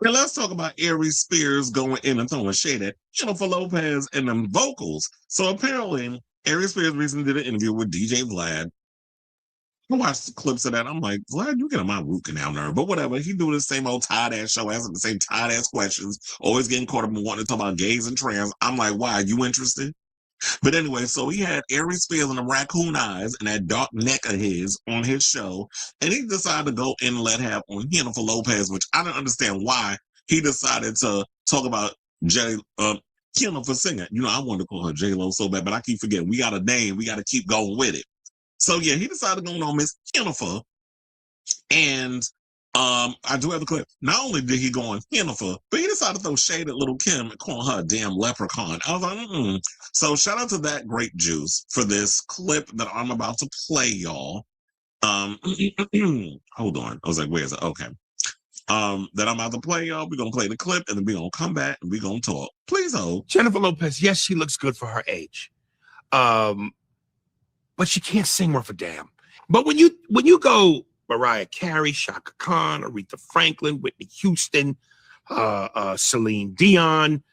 And let's talk about Aries Spears going in and throwing shade at Jennifer Lopez and them vocals. So apparently, Aries Spears recently did an interview with DJ Vlad. I watched clips of that. I'm like, Vlad, you get on my root canal nerve. But whatever. He doing the same old tired ass show, asking the same tired ass questions, always getting caught up in wanting to talk about gays and trans. I'm like, why? Are you interested? But anyway, so he had Aries Spears and the raccoon eyes and that dark neck of his on his show. And he decided to go in and let have on Jennifer Lopez, which I don't understand why he decided to talk about Jennifer singing. You know, I wanted to call her JLo so bad, but I keep forgetting. We got a name. We got to keep going with it. So yeah, he decided to go on Miss Jennifer. And I do have the clip. Not only did he go on Jennifer, but he decided to throw shade at Little Kim and call her a damn leprechaun. I was like, So shout out to that grape juice for this clip that I'm about to play, y'all. Hold on. I was like, where is it? Okay. That I'm about to play, y'all. We're gonna play the clip and then we're gonna come back and we're gonna talk. Please hold. Jennifer Lopez, yes, she looks good for her age. But she can't sing worth a damn. But when you go Mariah Carey, Shaka Khan, Aretha Franklin, Whitney Houston, Celine Dion,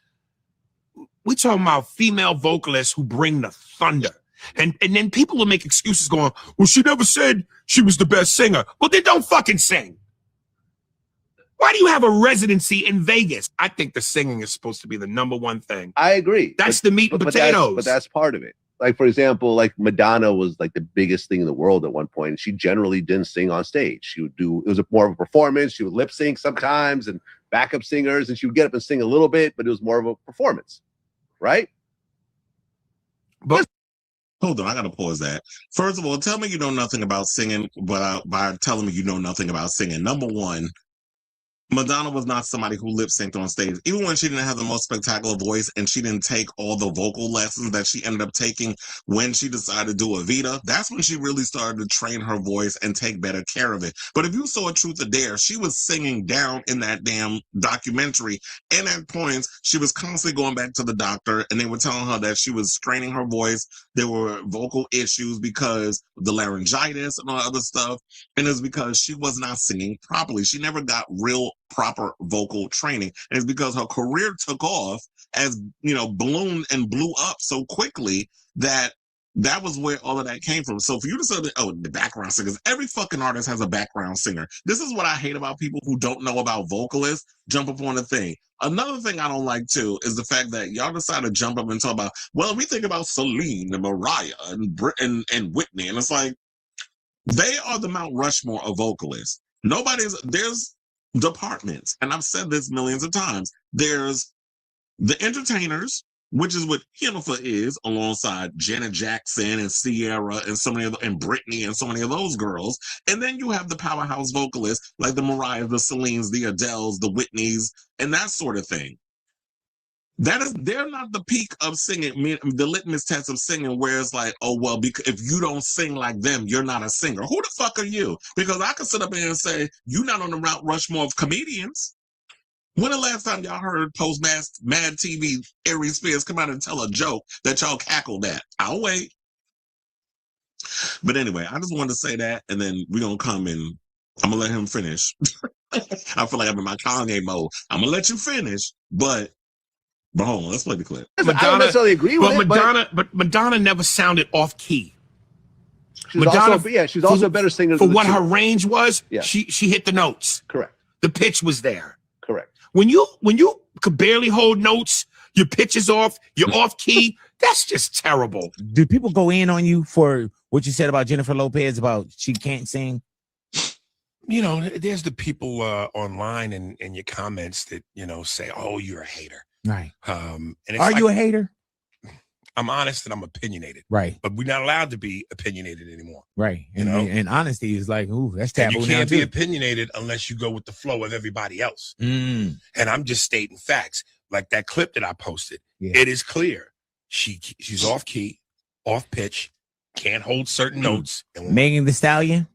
we talking about female vocalists who bring the thunder. And then people will make excuses going, well, she never said she was the best singer. Well, then don't fucking sing. Why do you have a residency in Vegas? I think the singing is supposed to be the #1 thing. I agree. That's the meat and potatoes. But that's part of it. Like, for example, like Madonna was like the biggest thing in the world at one point. And she generally didn't sing on stage. She would do, it was more of a performance. She would lip sync sometimes and backup singers, and she would get up and sing a little bit, but it was more of a performance, right? But hold on, I gotta pause that. First of all, tell me you know nothing about singing, but by telling me you know nothing about singing. Number one, Madonna was not somebody who lip synced on stage. Even when she didn't have the most spectacular voice and she didn't take all the vocal lessons that she ended up taking when she decided to do Evita, that's when she really started to train her voice and take better care of it. But if you saw Truth or Dare, she was singing down in that damn documentary. And at points, she was constantly going back to the doctor and they were telling her that she was straining her voice. There were vocal issues because of the laryngitis and all other stuff. And it's because she was not singing properly. She never got real proper vocal training. And it's because her career took off as, you know, ballooned and blew up so quickly that was where all of that came from. So for you to say that, oh, the background singers, every fucking artist has a background singer. This is what I hate about people who don't know about vocalists, jump up on the thing. Another thing I don't like too is the fact that y'all decide to jump up and talk about, well, we think about Celine and Mariah and Whitney. And it's like, they are the Mount Rushmore of vocalists. There's departments, and I've said this millions of times. There's the entertainers, which is what Jennifer is, alongside Janet Jackson and Sierra and so many of and Britney and so many of those girls. And then you have the powerhouse vocalists like the Mariahs, the Celines, the Adeles, the Whitneys, and that sort of thing. They're not the peak of singing, the litmus test of singing, where it's like, oh, well, because if you don't sing like them, you're not a singer. Who the fuck are you? Because I can sit up here and say, you're not on the Mount Rushmore of comedians. When the last time y'all heard post Mad TV Aries Spears come out and tell a joke that y'all cackled at? I'll wait. But anyway, I just wanted to say that, and then we're going to come and I'm going to let him finish. I feel like I'm in my Kanye mode. I'm going to let you finish, but hold on, let's play the clip. Madonna, I don't necessarily agree with it, but Madonna never sounded off key. She's also a better singer for what her range was. Yeah. She hit the notes. Correct. The pitch was there. Correct. When you could barely hold notes, your pitch is off, you're off key. That's just terrible. Do people go in on you for what you said about Jennifer Lopez about she can't sing? You know, there's the people online and in your comments that, you know, say, oh, you're a hater. Right. And Are you a hater? I'm honest and I'm opinionated. Right. But we're not allowed to be opinionated anymore. Right. And honesty is like, ooh, that's taboo. You can't be opinionated unless you go with the flow of everybody else. And I'm just stating facts. Like that clip that I posted. Yeah. It is clear. She's off key, off pitch, can't hold certain notes. And Megan Thee Stallion,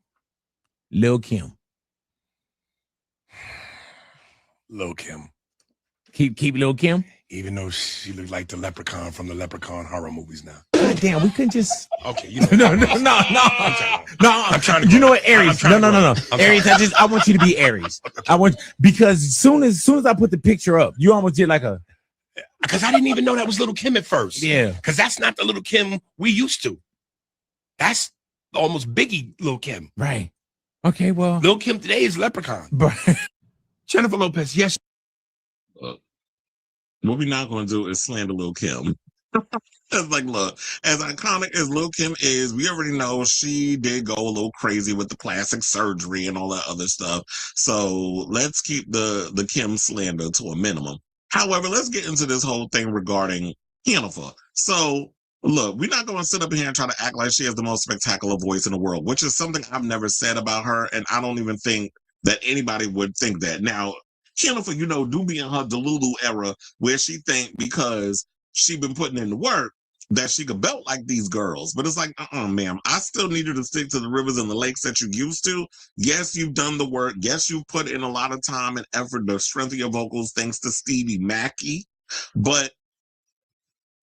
Lil Kim. Lil Kim. Keep Lil Kim. Even though she looked like the leprechaun from the Leprechaun horror movies now. God damn, we couldn't just. Okay, you know. No. I'm trying to. You know what, Aries? No. I'm Aries, I want you to be Aries. Because as soon as I put the picture up, you almost did like a. Because I didn't even know that was Little Kim at first. Yeah. Because that's not the Little Kim we used to. That's almost Biggie Lil Kim. Right. Okay, well. Lil Kim today is Leprechaun. Jennifer Lopez, yes. What we're not going to do is slander Lil Kim. It's like, look, as iconic as Lil Kim is, we already know she did go a little crazy with the plastic surgery and all that other stuff. So let's keep the Kim slander to a minimum. However, let's get into this whole thing regarding Jennifer. So look, we're not going to sit up here and try to act like she has the most spectacular voice in the world, which is something I've never said about her, and I don't even think that anybody would think that. Now, Jennifer, do be in her Delulu era where she think because she been putting in the work that she could belt like these girls. But it's like, ma'am, I still need you to stick to the rivers and the lakes that you used to. Yes, you've done the work. Yes, you've put in a lot of time and effort to strengthen your vocals thanks to Stevie Mackey. But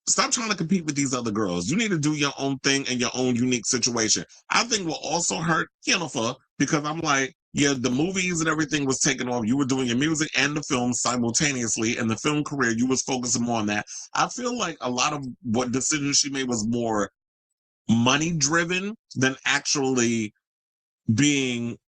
stop trying to compete with these other girls. You need to do your own thing in your own unique situation. I think will also hurt Jennifer because I'm like, yeah, the movies and everything was taken off. You were doing your music and the film simultaneously, and the film career, you was focusing more on that. I feel like a lot of what decisions she made was more money driven than actually making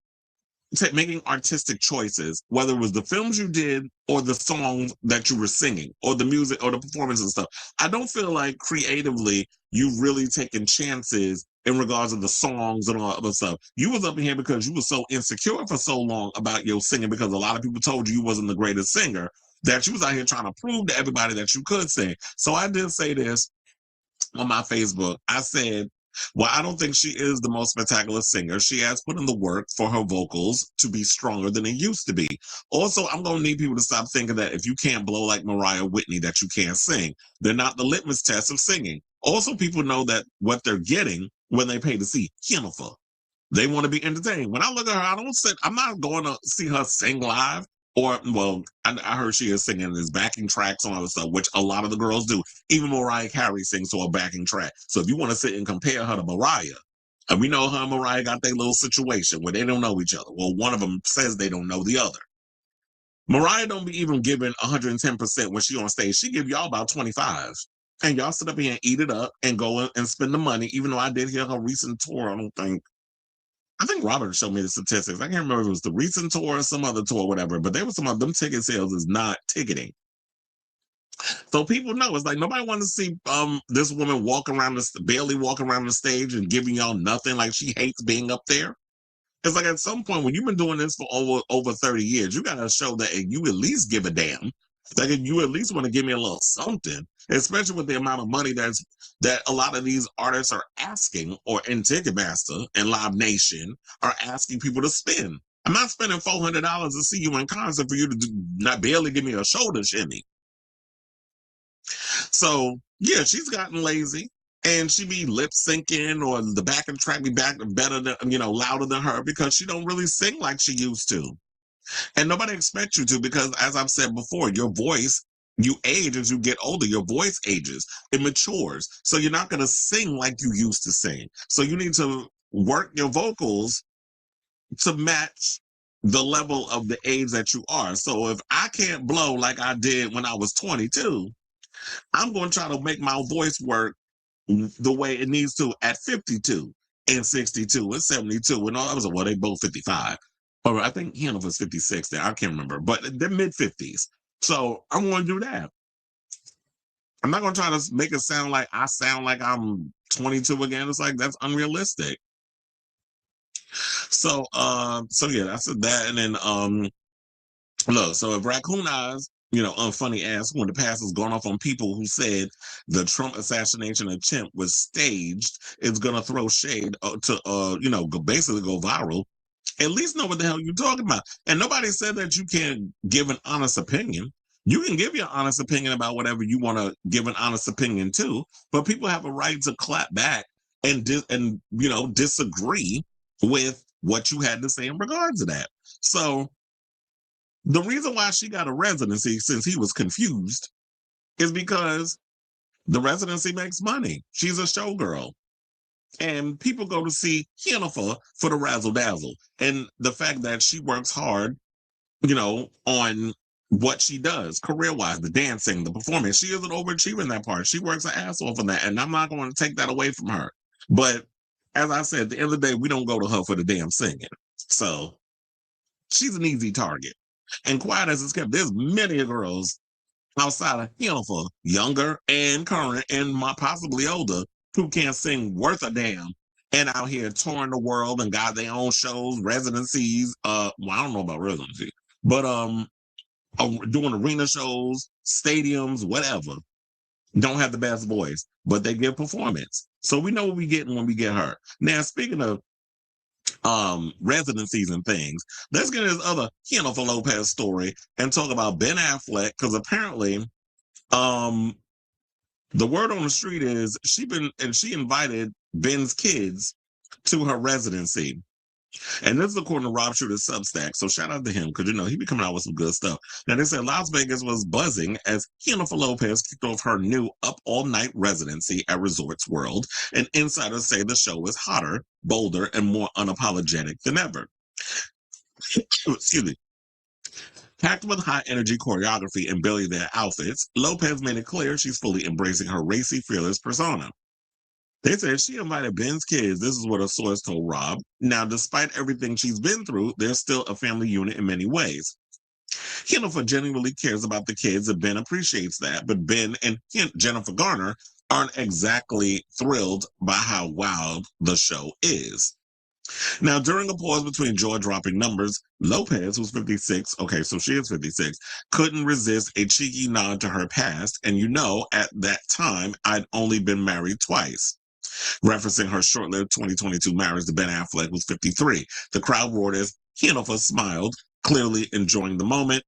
artistic choices, whether it was the films you did or the songs that you were singing or the music or the performance and stuff. I don't feel like creatively you've really taken chances in regards to the songs and all that other stuff. You was up in here because you were so insecure for so long about your singing because a lot of people told you wasn't the greatest singer that you was out here trying to prove to everybody that you could sing. So I did say this on my Facebook. I said, well, I don't think she is the most spectacular singer. She has put in the work for her vocals to be stronger than they used to be. Also, I'm going to need people to stop thinking that if you can't blow like Mariah Whitney, that you can't sing. They're not the litmus test of singing. Also, people know that what they're getting when they pay to see Jennifer. They want to be entertained. When I look at her, I'm not going to see her sing live. Or, well, I heard she is singing his backing tracks and all that stuff, which a lot of the girls do. Even Mariah Carey sings to a backing track. So if you want to sit and compare her to Mariah, and we know her and Mariah got their little situation where they don't know each other. Well, one of them says they don't know the other. Mariah don't be even giving 110% when she on stage. She give y'all about 25. And y'all sit up here and eat it up and go and spend the money, even though I did hear her recent tour. I think Robert showed me the statistics. I can't remember if it was the recent tour or some other tour or whatever, but there was some of them ticket sales is not ticketing. So people know it's like nobody wants to see this woman barely walking around the stage and giving y'all nothing, like she hates being up there. It's like at some point when you've been doing this for over 30 years, you gotta show that you at least give a damn. Like you at least want to give me a little something, especially with the amount of money that a lot of these artists are asking, or in Ticketmaster and Live Nation are asking people to spend. I'm not spending $400 to see you in concert for you to not barely give me a shoulder shimmy. So yeah, she's gotten lazy, and she be lip syncing, or the backing track be better than louder than her because she don't really sing like she used to. And nobody expects you to, because as I've said before, your voice, you age as you get older, your voice ages, it matures. So you're not going to sing like you used to sing. So you need to work your vocals to match the level of the age that you are. So if I can't blow like I did when I was 22, I'm going to try to make my voice work the way it needs to at 52 and 62 and 72 and all that. Well, they both 55. Or I think Hannah 56 there. I can't remember, but they're mid-50s. So I'm going to do that. I'm not going to try to make it sound like I'm 22 again. It's like, that's unrealistic. So yeah, that's that. And then, look, so if Raccoon Eyes, unfunny ass, when the past has gone off on people who said the Trump assassination attempt was staged, it's going to throw shade to, basically go viral. At least know what the hell you're talking about. And nobody said that you can't give an honest opinion. You can give your honest opinion about whatever you want to give an honest opinion to, but people have a right to clap back and disagree with what you had to say in regards to that. So The reason why she got a residency, since he was confused, is because the residency makes money. She's a showgirl. And people go to see Jennifer for the razzle dazzle. And the fact that she works hard, on what she does career wise, the dancing, the performance. She is an overachiever in that part. She works her ass off in that. And I'm not going to take that away from her. But as I said, at the end of the day, we don't go to her for the damn singing. So she's an easy target. And quiet as it's kept, there's many girls outside of Jennifer, younger and current and possibly older, who can't sing worth a damn and out here touring the world and got their own shows, residencies. I don't know about residency, but doing arena shows, stadiums, whatever. Don't have the best voice, but they give performance. So we know what we getting when we get her. Now, speaking of residencies and things, let's get this other Jennifer Lopez story and talk about Ben Affleck, because apparently the word on the street is she invited Ben's kids to her residency. And this is according to Rob Shooter's Substack. So shout out to him, because he be coming out with some good stuff. Now they said Las Vegas was buzzing as Jennifer Lopez kicked off her new up all night residency at Resorts World. And insiders say the show is hotter, bolder, and more unapologetic than ever. Excuse me. Packed with high-energy choreography and billionaire outfits, Lopez made it clear she's fully embracing her racy, fearless persona. They said she invited Ben's kids. This is what a source told Rob. Now, despite everything she's been through, they're still a family unit in many ways. Jennifer genuinely cares about the kids, and Ben appreciates that. But Ben and Jennifer Garner aren't exactly thrilled by how wild the show is. Now, during a pause between jaw-dropping numbers, Lopez, who's 56, okay, so she is 56, couldn't resist a cheeky nod to her past. And at that time, I'd only been married twice. Referencing her short-lived 2022 marriage to Ben Affleck, who's 53. The crowd roared as Jennifer smiled, clearly enjoying the moment,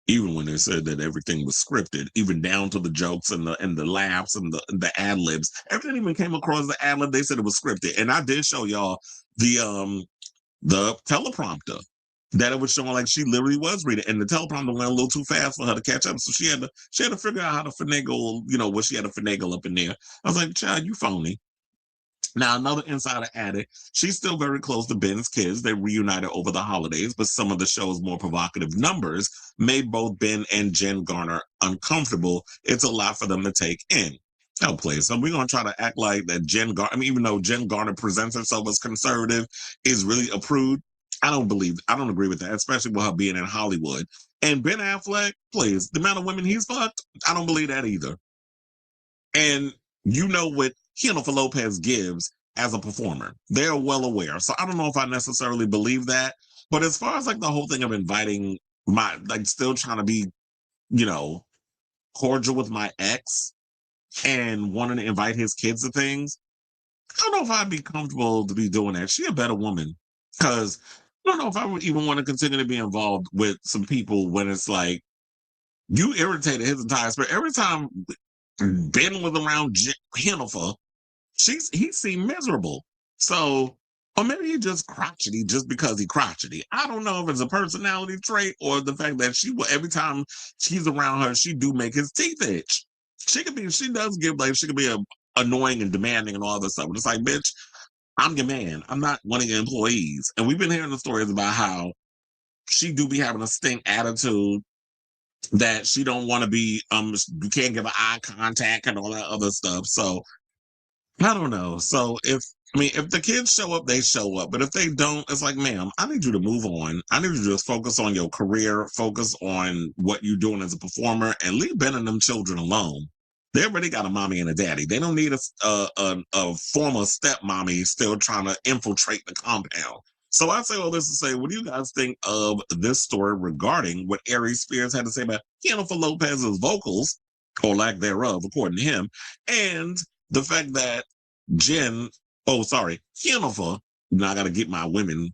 even when they said that everything was scripted, even down to the jokes and the laughs and the ad-libs. Everything even came across the ad-lib. They said it was scripted. And I did show y'all the teleprompter that it was showing like she literally was reading, and the teleprompter went a little too fast for her to catch up. So she had to figure out how to finagle, what she had to finagle up in there. I was like, child, you phony. Now, another insider added, she's still very close to Ben's kids. They reunited over the holidays, but some of the show's more provocative numbers made both Ben and Jen Garner uncomfortable. It's a lot for them to take in. Oh, please. So we're going to try to act like that even though Jen Garner presents herself as conservative, is really a prude. I don't agree with that, especially with her being in Hollywood. And Ben Affleck, please, the amount of women he's fucked, I don't believe that either. And what Jennifer Lopez gives as a performer. They're well aware. So I don't know if I necessarily believe that. But as far as the whole thing of inviting still trying to be, cordial with my ex and wanting to invite his kids to things, I don't know if I'd be comfortable to be doing that. She a better woman. Because I don't know if I would even want to continue to be involved with some people when it's like, you irritated his entire spirit. Every time Ben was around Jennifer, he seemed miserable. So, or maybe he just crotchety just because he crotchety. I don't know if it's a personality trait or the fact that every time she's around her, she do make his teeth itch. She could be annoying and demanding and all this stuff. But it's like, bitch, I'm your man. I'm not one of your employees. And we've been hearing the stories about how she do be having a stink attitude, that she don't want to be, you can't give her eye contact and all that other stuff. So I don't know. So if the kids show up, they show up. But if they don't, it's like, ma'am, I need you to move on. I need you to just focus on your career, focus on what you're doing as a performer, and leave Ben and them children alone. They already got a mommy and a daddy. They don't need a former stepmommy still trying to infiltrate the compound. So I say all this to say, what do you guys think of this story regarding what Aries Spears had to say about Jennifer Lopez's vocals, or lack thereof, according to him, and the fact that Jennifer, now I got to get my women,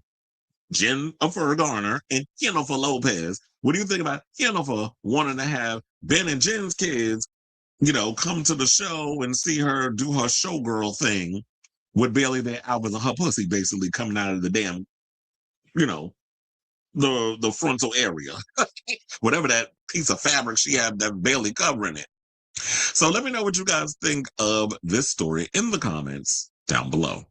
Jennifer Garner and Jennifer Lopez. What do you think about Jennifer wanting to have Ben and Jen's kids, come to the show and see her do her showgirl thing with barely their albums and her pussy basically coming out of the damn, the frontal area, whatever that piece of fabric she had that barely covering it. So let me know what you guys think of this story in the comments down below.